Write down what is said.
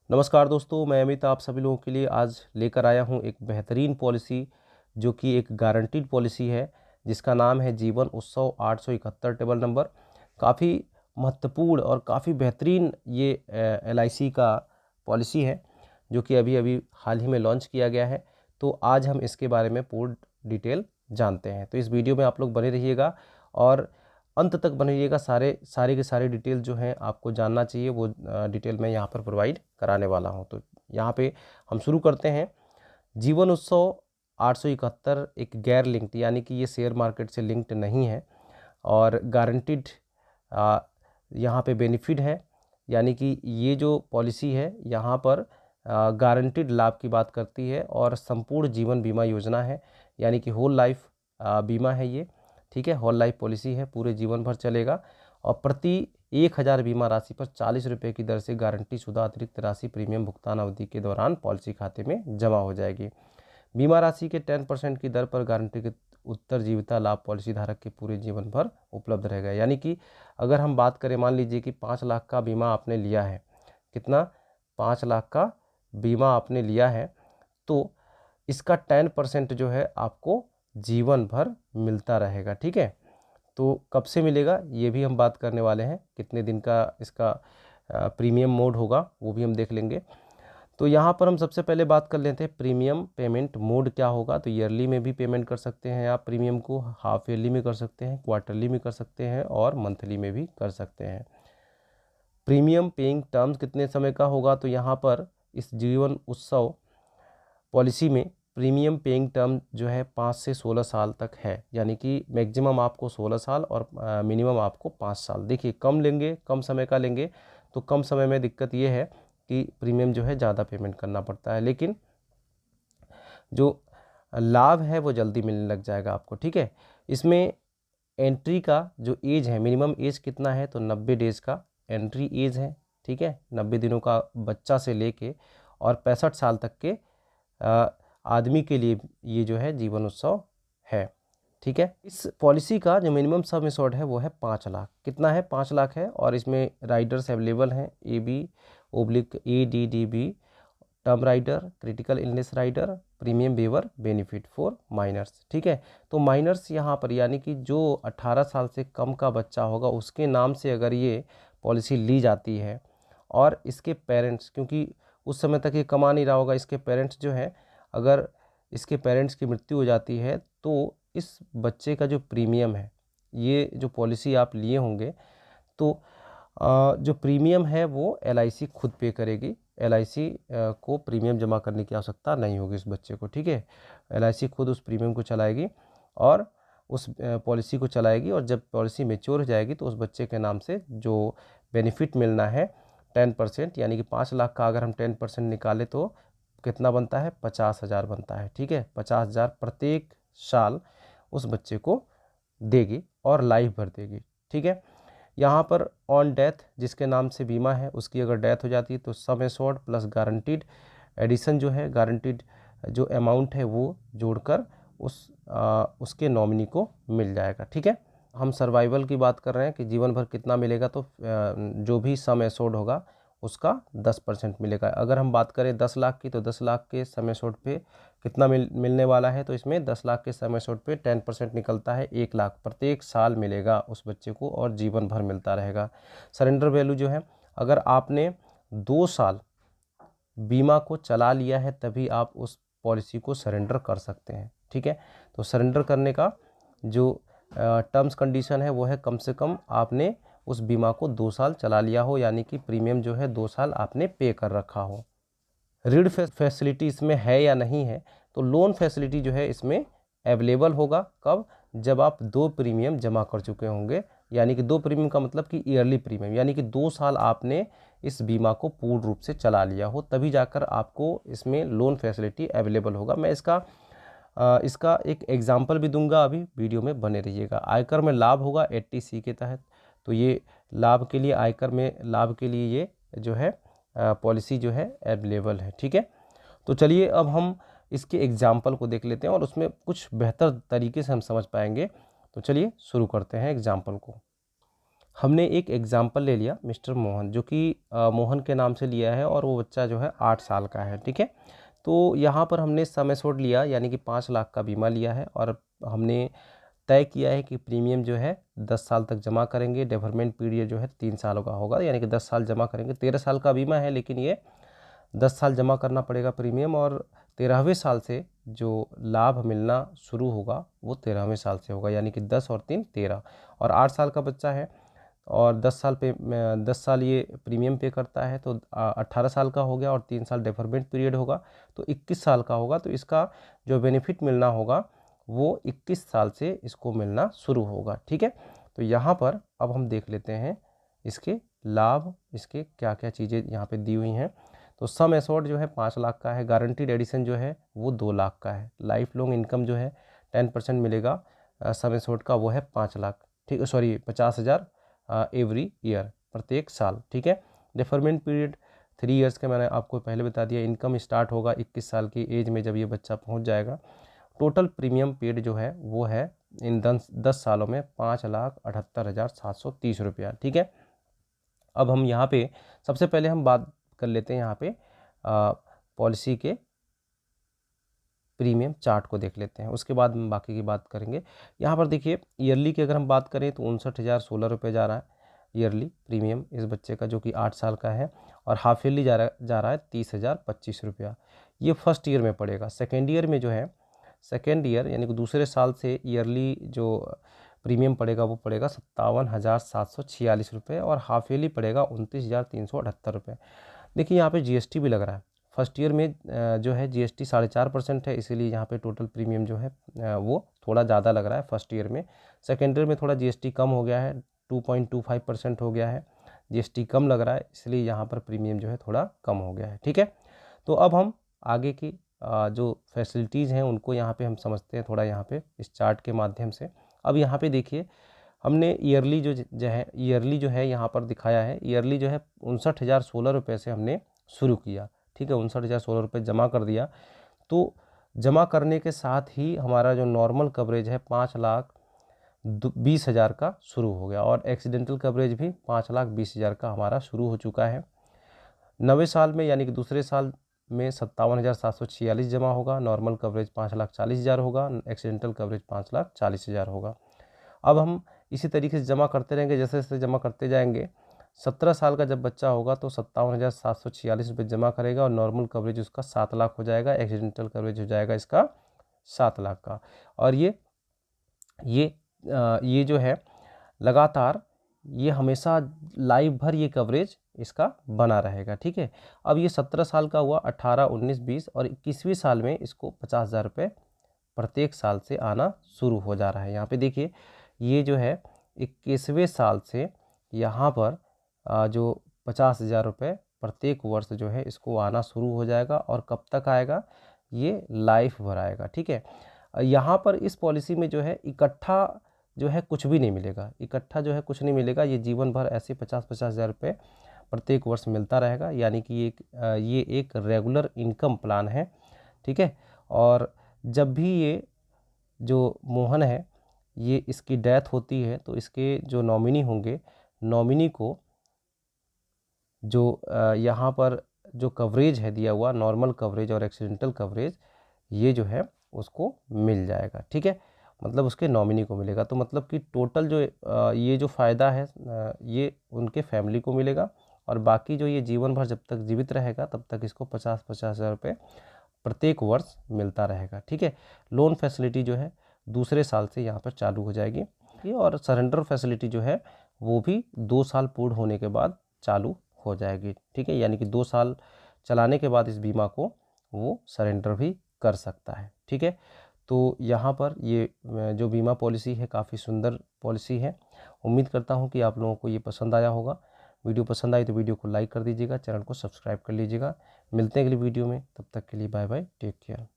नमस्कार दोस्तों, मैं अमित आप सभी लोगों के लिए आज लेकर आया हूं एक बेहतरीन पॉलिसी जो कि एक गारंटीड पॉलिसी है जिसका नाम है जीवन उत्सव 871 टेबल नंबर। काफ़ी महत्वपूर्ण और काफ़ी बेहतरीन ये LIC का पॉलिसी है जो कि अभी अभी हाल ही में लॉन्च किया गया है। तो आज हम इसके बारे में पूर्ण डिटेल जानते हैं। तो इस वीडियो में आप लोग बने रहिएगा और अंत तक बने रहिएगा। सारे के सारे डिटेल जो हैं आपको जानना चाहिए वो डिटेल मैं यहाँ पर प्रोवाइड कराने वाला हूँ। तो यहाँ पे हम शुरू करते हैं। जीवन उत्सव 871 एक गैर लिंक्ड यानी कि ये शेयर मार्केट से लिंक्ड नहीं है और गारंटीड यहाँ पे बेनिफिट है, यानी कि ये जो पॉलिसी है यहाँ पर गारंटीड लाभ की बात करती है और संपूर्ण जीवन बीमा योजना है, यानी कि होल लाइफ बीमा है ये। ठीक है, होल लाइफ पॉलिसी है, पूरे जीवन भर चलेगा और प्रति 1000 बीमा राशि पर 40 रुपये की दर से गारंटी शुदा अतिरिक्त राशि प्रीमियम भुगतान अवधि के दौरान पॉलिसी खाते में जमा हो जाएगी। बीमा राशि के 10% की दर पर गारंटी के उत्तरजीविता लाभ पॉलिसी धारक के पूरे जीवन भर उपलब्ध रहेगा। यानी कि अगर हम बात करें, मान लीजिए कि 5 लाख का बीमा आपने लिया है, कितना, 5 लाख का बीमा आपने लिया है, तो इसका 10% जो है आपको जीवन भर मिलता रहेगा। ठीक है, तो कब से मिलेगा ये भी हम बात करने वाले हैं, कितने दिन का इसका प्रीमियम मोड होगा वो भी हम देख लेंगे। तो यहाँ पर हम सबसे पहले बात कर लेते हैं प्रीमियम पेमेंट मोड क्या होगा। तो ईयरली में भी पेमेंट कर सकते हैं आप प्रीमियम को, हाफ ईयरली में कर सकते हैं, क्वार्टरली में कर सकते हैं और मंथली में भी कर सकते हैं। प्रीमियम पेइंग टर्म्स कितने समय का होगा, तो यहाँ पर इस जीवन उत्सव पॉलिसी में प्रीमियम पेइंग टर्म जो है 5 से 16 साल तक है, यानी कि मैक्सिमम आपको 16 साल और मिनिमम आपको 5 साल। देखिए, कम लेंगे, कम समय का लेंगे तो कम समय में दिक्कत ये है कि प्रीमियम जो है ज़्यादा पेमेंट करना पड़ता है, लेकिन जो लाभ है वो जल्दी मिलने लग जाएगा आपको। ठीक है, इसमें एंट्री का जो एज है, मिनिमम एज कितना है, तो 90 डेज का एंट्री एज है। ठीक है, 90 दिनों का बच्चा से लेके और 65 साल तक के आदमी के लिए ये जो है जीवन उत्सव है। ठीक है, इस पॉलिसी का जो मिनिमम सम एश्योर्ड है वो है 5 लाख। कितना है, 5 लाख है और इसमें राइडर्स अवेलेबल हैं, AB/ADDB term rider, critical illness rider, premium waiver benefit for minors. ठीक है, तो माइनर्स यहाँ पर यानी कि जो 18 साल से कम का बच्चा होगा उसके नाम से अगर ये पॉलिसी ली जाती है और इसके पेरेंट्स, क्योंकि उस समय तक ये कमा नहीं रहा होगा, इसके पेरेंट्स जो है, अगर इसके पेरेंट्स की मृत्यु हो जाती है तो इस बच्चे का जो प्रीमियम है, ये जो पॉलिसी आप लिए होंगे तो जो प्रीमियम है वो LIC खुद पे करेगी। LIC को प्रीमियम जमा करने की आवश्यकता नहीं होगी इस बच्चे को। ठीक है, LIC खुद उस प्रीमियम को चलाएगी और उस पॉलिसी को चलाएगी और जब पॉलिसी मैच्योर हो जाएगी तो उस बच्चे के नाम से जो बेनिफिट मिलना है 10%, यानी कि 5 लाख का अगर हम 10% निकालें तो कितना बनता है, 50,000 बनता है। ठीक है, 50,000 प्रत्येक साल उस बच्चे को देगी और लाइफ भर देगी। ठीक है, यहाँ पर ऑन डेथ जिसके नाम से बीमा है उसकी अगर डेथ हो जाती है तो sum assured plus guaranteed addition जो है, गारंटीड जो अमाउंट है वो जोड़कर उसके नॉमिनी को मिल जाएगा। ठीक है, हम सर्वाइवल की बात कर रहे हैं कि जीवन भर कितना मिलेगा, तो जो भी सम एश्योर्ड होगा उसका 10% मिलेगा। अगर हम बात करें 10 लाख की तो 10 लाख के सम एश्योर्ड पे कितना मिलने वाला है, तो इसमें 10 लाख के सम एश्योर्ड पे 10% निकलता है, 1 लाख प्रत्येक साल मिलेगा उस बच्चे को और जीवन भर मिलता रहेगा। सरेंडर वैल्यू जो है, अगर आपने 2 साल बीमा को चला लिया है तभी आप उस पॉलिसी को सरेंडर कर सकते हैं। ठीक है, तो सरेंडर करने का जो टर्म्स कंडीशन है वो है कम से कम आपने उस बीमा को 2 साल चला लिया हो, यानी कि प्रीमियम जो है 2 साल आपने पे कर रखा हो। ऋण फैसिलिटी इसमें है या नहीं है, तो लोन फैसिलिटी जो है इसमें अवेलेबल होगा कब, जब आप 2 प्रीमियम जमा कर चुके होंगे, यानी कि 2 प्रीमियम का मतलब कि ईयरली प्रीमियम, यानी कि 2 साल आपने इस बीमा को पूर्ण रूप से चला लिया हो, तभी जाकर आपको इसमें लोन फैसिलिटी अवेलेबल होगा। मैं इसका एक एग्जाम्पल भी दूंगा, अभी वीडियो में बने रहिएगा। आयकर में लाभ होगा 80C के तहत, तो ये लाभ के लिए, आयकर में लाभ के लिए ये जो है पॉलिसी जो है अवेलेबल है। ठीक है, तो चलिए अब हम इसके एग्जाम्पल को देख लेते हैं और उसमें कुछ बेहतर तरीके से हम समझ पाएंगे। तो चलिए शुरू करते हैं एग्जाम्पल को। हमने एक एग्जाम्पल ले लिया मिस्टर मोहन, जो कि मोहन के नाम से लिया है और वो बच्चा जो है 8 साल का है। ठीक है, तो यहाँ पर हमने सम एश्योर्ड लिया, यानी कि 5 लाख का बीमा लिया है और हमने तय किया है कि प्रीमियम जो है 10 साल तक जमा करेंगे। डेफरमेंट पीरियड जो है 3 सालों का होगा, यानी कि 10 साल जमा करेंगे। 13 साल का बीमा है, लेकिन ये 10 साल जमा करना पड़ेगा प्रीमियम, और 13वें साल से जो लाभ मिलना शुरू होगा वो 13वें साल से होगा, यानी कि 10 और 3 13, और 8 साल का बच्चा है और 10 साल ये प्रीमियम पे करता है, तो 18 साल का हो गया, और 3 साल डेफरमेंट पीरियड होगा तो 21 साल का होगा। तो इसका जो बेनिफिट मिलना होगा वो 21 साल से इसको मिलना शुरू होगा। ठीक है, तो यहाँ पर अब हम देख लेते हैं इसके लाभ, इसके क्या क्या चीज़ें यहाँ पे दी हुई हैं। तो सम एश्योर्ड जो है 5 लाख का है, गारंटीड एडिशन जो है वो 2 लाख का है, लाइफ लॉन्ग इनकम जो है 10% मिलेगा सम एश्योर्ड का, वो है 5 लाख, ठीक, सॉरी 50,000 एवरी ईयर, प्रत्येक साल। ठीक है, डेफरमेंट पीरियड 3 ईयर्स का मैंने आपको पहले बता दिया। इनकम स्टार्ट होगा 21 साल की एज में, जब ये बच्चा पहुंच जाएगा। टोटल प्रीमियम पेड जो है वो है इन 10 सालों में 5,78,730 रुपया। ठीक है, अब हम यहाँ पे सबसे पहले हम बात कर लेते हैं यहाँ पे पॉलिसी के प्रीमियम चार्ट को देख लेते हैं, उसके बाद हम बाकी की बात करेंगे। यहाँ पर देखिए ईयरली की अगर हम बात करें तो 59,016 रुपये जा रहा है ईयरली प्रीमियम इस बच्चे का, जो कि 8 साल का है, और हाफ ईयरली जा रहा है 30,025 रुपया। ये फर्स्ट ईयर में पड़ेगा। सेकेंड ईयर में जो है, सेकेंड ईयर यानी कि दूसरे साल से ईयरली जो प्रीमियम पड़ेगा वो पड़ेगा 57,746 रुपये, और हाफ ईयरली पड़ेगा 29,378 रुपये। देखिए यहाँ पे जीएसटी भी लग रहा है। फर्स्ट ईयर में जो है जीएसटी 4.5% है, इसीलिए यहाँ पे टोटल प्रीमियम जो है वो थोड़ा ज़्यादा लग रहा है फर्स्ट ईयर में। सेकेंड ईयर में थोड़ा जीएसटी कम हो गया है, 2.25% हो गया है, जीएसटी कम लग रहा है, इसलिए यहाँ पर प्रीमियम जो है थोड़ा कम हो गया है। ठीक है, तो अब हम आगे की जो फैसिलिटीज़ हैं उनको यहाँ पे हम समझते हैं थोड़ा, यहाँ पे इस चार्ट के माध्यम से। अब यहाँ पे देखिए हमने ईयरली ईयरली जो है यहाँ पर दिखाया है, ईयरली जो है 59,016 रुपये से हमने शुरू किया। ठीक है, 59,016 रुपये जमा कर दिया। तो जमा करने के साथ ही हमारा जो नॉर्मल कवरेज है 5,20,000 का शुरू हो गया, और एक्सीडेंटल कवरेज भी 5,20,000 का हमारा शुरू हो चुका है। 90 साल में यानी कि दूसरे साल में 57,746 जमा होगा, नॉर्मल कवरेज 5,40,000 होगा, एक्सीडेंटल कवरेज 5,40,000 होगा। अब हम इसी तरीके से जमा करते रहेंगे, जैसे जैसे जमा करते जाएंगे। 17 साल का जब बच्चा होगा तो 57,746 रुपये जमा करेगा, और नॉर्मल कवरेज उसका 7 लाख हो जाएगा, एक्सीडेंटल कवरेज हो जाएगा इसका 7 लाख का। और ये जो है लगातार ये हमेशा लाइफ भर ये कवरेज इसका बना रहेगा। ठीक है, अब ये 17 साल का हुआ, 18, 19, 20 और 21वीं साल में इसको 50,000 रुपये प्रत्येक साल से आना शुरू हो जा रहा है। यहाँ पे देखिए ये जो है 21वें साल से यहाँ पर जो 50,000 रुपये प्रत्येक वर्ष जो है इसको आना शुरू हो जाएगा, और कब तक आएगा, ये लाइफ भर आएगा। ठीक है, यहाँ पर इस पॉलिसी में जो है इकट्ठा जो है कुछ भी नहीं मिलेगा, इकट्ठा जो है कुछ नहीं मिलेगा, ये जीवन भर ऐसे 50,000 रुपये प्रत्येक वर्ष मिलता रहेगा, यानी कि ये एक रेगुलर इनकम प्लान है। ठीक है, और जब भी ये जो मोहन है ये इसकी डेथ होती है तो इसके जो नॉमिनी होंगे, नॉमिनी को जो यहाँ पर जो कवरेज है दिया हुआ, नॉर्मल कवरेज और एक्सीडेंटल कवरेज, ये जो है उसको मिल जाएगा। ठीक है, मतलब उसके नॉमिनी को मिलेगा। तो मतलब कि टोटल जो ये जो फ़ायदा है ये उनके फैमिली को मिलेगा, और बाकी जो ये जीवन भर जब तक जीवित रहेगा तब तक इसको 50,000 रुपये प्रत्येक वर्ष मिलता रहेगा। ठीक है, लोन फैसिलिटी जो है दूसरे साल से यहाँ पर चालू हो जाएगी, और सरेंडर फैसिलिटी जो है वो भी 2 साल पूर्ण होने के बाद चालू हो जाएगी। ठीक है, यानी कि 2 साल चलाने के बाद इस बीमा को वो सरेंडर भी कर सकता है। ठीक है, तो यहाँ पर ये जो बीमा पॉलिसी है काफ़ी सुंदर पॉलिसी है। उम्मीद करता हूँ कि आप लोगों को ये पसंद आया होगा। वीडियो पसंद आई तो वीडियो को लाइक कर दीजिएगा, चैनल को सब्सक्राइब कर लीजिएगा। मिलते हैं अगली वीडियो में, तब तक के लिए बाय बाय, टेक केयर।